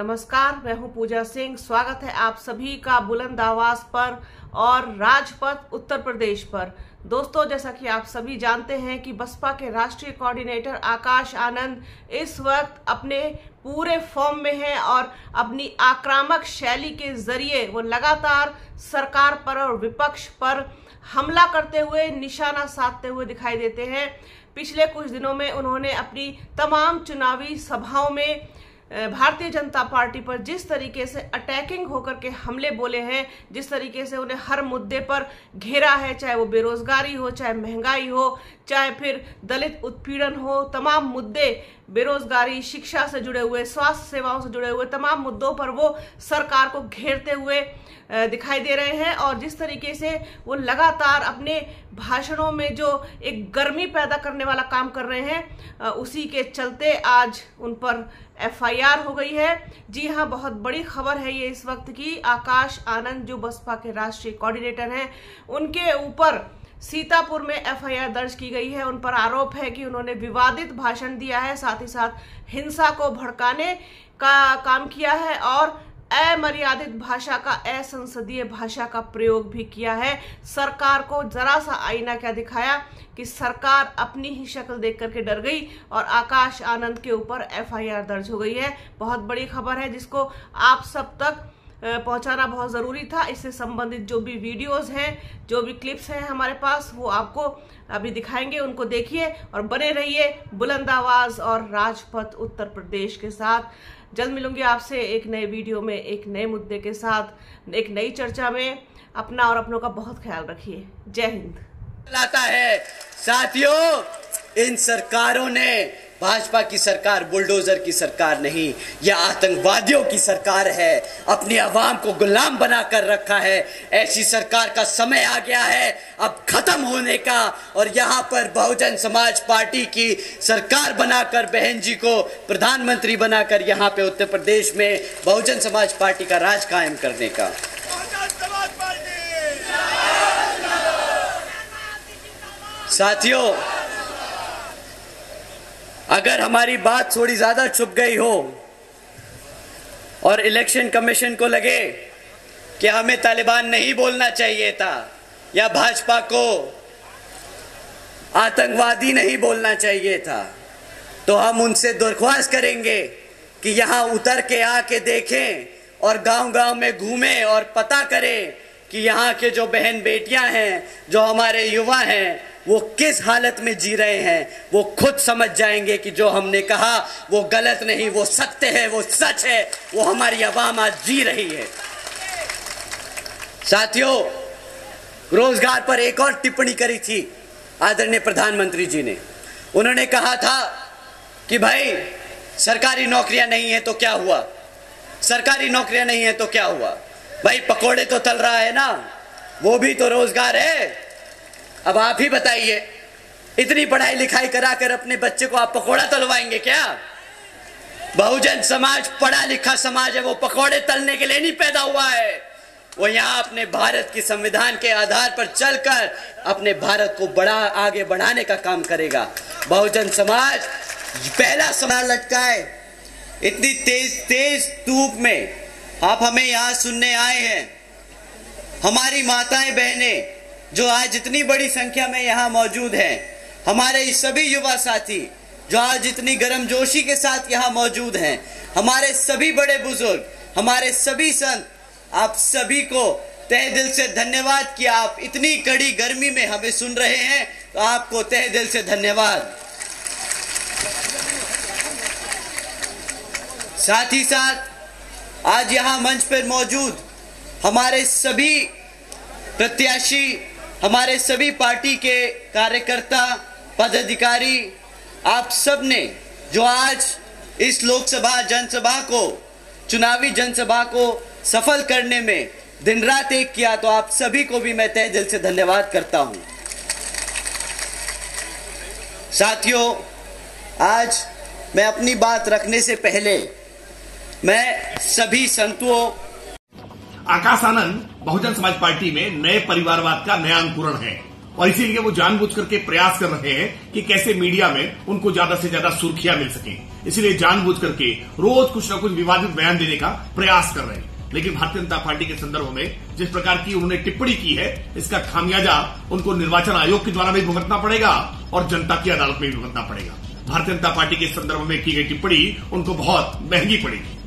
नमस्कार, मैं हूं पूजा सिंह। स्वागत है आप सभी का बुलंद आवाज पर और राजपथ उत्तर प्रदेश पर। दोस्तों, जैसा कि आप सभी जानते हैं कि बसपा के राष्ट्रीय कोऑर्डिनेटर आकाश आनंद इस वक्त अपने पूरे फॉर्म में हैं और अपनी आक्रामक शैली के जरिए वो लगातार सरकार पर और विपक्ष पर हमला करते हुए, निशाना साधते हुए दिखाई देते हैं। पिछले कुछ दिनों में उन्होंने अपनी तमाम चुनावी सभाओं में भारतीय जनता पार्टी पर जिस तरीके से अटैकिंग होकर के हमले बोले हैं, जिस तरीके से उन्हें हर मुद्दे पर घेरा है, चाहे वो बेरोजगारी हो, चाहे महंगाई हो, चाहे फिर दलित उत्पीड़न हो, तमाम मुद्दे, बेरोजगारी, शिक्षा से जुड़े हुए, स्वास्थ्य सेवाओं से जुड़े हुए तमाम मुद्दों पर वो सरकार को घेरते हुए दिखाई दे रहे हैं। और जिस तरीके से वो लगातार अपने भाषणों में जो एक गर्मी पैदा करने वाला काम कर रहे हैं, उसी के चलते आज उन पर FIR हो गई है। जी हां, बहुत बड़ी खबर है ये इस वक्त की। आकाश आनंद जो बसपा के राष्ट्रीय कोऑर्डिनेटर हैं, उनके ऊपर सीतापुर में FIR दर्ज की गई है। उन पर आरोप है कि उन्होंने विवादित भाषण दिया है, साथ ही साथ हिंसा को भड़काने का काम किया है और अमर्यादित भाषा का, असंसदीय भाषा का प्रयोग भी किया है। सरकार को जरा सा आईना क्या दिखाया कि सरकार अपनी ही शक्ल देख करके डर गई और आकाश आनंद के ऊपर FIR दर्ज हो गई है। बहुत बड़ी खबर है जिसको आप सब तक पहुंचाना बहुत जरूरी था। इससे संबंधित जो भी वीडियोस हैं, जो भी क्लिप्स हैं हमारे पास, वो आपको अभी दिखाएंगे। उनको देखिए और बने रहिए बुलंद आवाज और राजपथ उत्तर प्रदेश के साथ। जल्द मिलूंगी आपसे एक नए वीडियो में, एक नए मुद्दे के साथ, एक नई चर्चा में। अपना और अपनों का बहुत ख्याल रखिए। जय हिंद। लाता है साथियों, इन सरकारों ने, भाजपा की सरकार बुलडोजर की सरकार नहीं, यह आतंकवादियों की सरकार है। अपनी आवाम को गुलाम बनाकर रखा है। ऐसी सरकार का समय आ गया है अब खत्म होने का। और यहाँ पर बहुजन समाज पार्टी की सरकार बनाकर, बहन जी को प्रधानमंत्री बनाकर यहाँ पे उत्तर प्रदेश में बहुजन समाज पार्टी का राज कायम करने का। साथियों, अगर हमारी बात थोड़ी ज्यादा छुप गई हो और इलेक्शन कमीशन को लगे कि हमें तालिबान नहीं बोलना चाहिए था या भाजपा को आतंकवादी नहीं बोलना चाहिए था, तो हम उनसे दरख्वास्त करेंगे कि यहां उतर के आके देखें और गांव-गांव में घूमें और पता करें कि यहाँ के जो बहन बेटियां हैं, जो हमारे युवा हैं, वो किस हालत में जी रहे हैं। वो खुद समझ जाएंगे कि जो हमने कहा वो गलत नहीं, वो सत्य है, वो सच है, वो हमारी आवाम आज जी रही है। साथियों, रोजगार पर एक और टिप्पणी करी थी आदरणीय प्रधानमंत्री जी ने। उन्होंने कहा था कि भाई सरकारी नौकरियां नहीं है तो क्या हुआ, सरकारी नौकरियां नहीं है तो क्या हुआ, भाई पकोड़े तो तल रहा है ना, वो भी तो रोजगार है। अब आप ही बताइए, इतनी पढ़ाई लिखाई कराकर अपने बच्चे को आप पकोड़ा तलवाएंगे क्या? बहुजन समाज पढ़ा लिखा समाज है, वो पकोड़े तलने के लिए नहीं पैदा हुआ है। वो यहाँ अपने भारत की संविधान के आधार पर चलकर अपने भारत को आगे बढ़ाने का काम करेगा। बहुजन समाज पहला समाज लटकाए। इतनी तेज धूप में आप हमें यहाँ सुनने आए हैं। हमारी माताएं बहनें जो आज इतनी बड़ी संख्या में यहाँ मौजूद हैं, हमारे सभी युवा साथी जो आज इतनी गर्मजोशी के साथ यहाँ मौजूद हैं, हमारे सभी बड़े बुजुर्ग, हमारे सभी संत, आप सभी को तहे दिल से धन्यवाद कि आप इतनी कड़ी गर्मी में हमें सुन रहे हैं। तो आपको तहे दिल से धन्यवाद। साथ ही साथ आज यहाँ मंच पर मौजूद हमारे सभी प्रत्याशी, हमारे सभी पार्टी के कार्यकर्ता, पदाधिकारी, आप सब ने जो आज इस लोकसभा जनसभा को, चुनावी जनसभा को सफल करने में दिन रात एक किया, तो आप सभी को भी मैं तहे दिल से धन्यवाद करता हूं। साथियों, आज मैं अपनी बात रखने से पहले मैं सभी संतों, आकाश आनंद बहुजन समाज पार्टी में नए परिवारवाद का नया अंकुरण है और इसीलिए वो जानबूझ करके प्रयास कर रहे हैं कि कैसे मीडिया में उनको ज्यादा से ज्यादा सुर्खियां मिल सके। इसीलिए जानबूझ करके रोज कुछ न कुछ विवादित बयान देने का प्रयास कर रहे हैं। लेकिन भारतीय जनता पार्टी के संदर्भ में जिस प्रकार की उन्होंने टिप्पणी की है, इसका खामियाजा उनको निर्वाचन आयोग के द्वारा भी भुगतना पड़ेगा और जनता की अदालत में भी भुगतना पड़ेगा। भारतीय जनता पार्टी के संदर्भ में की गई टिप्पणी उनको बहुत महंगी पड़ेगी।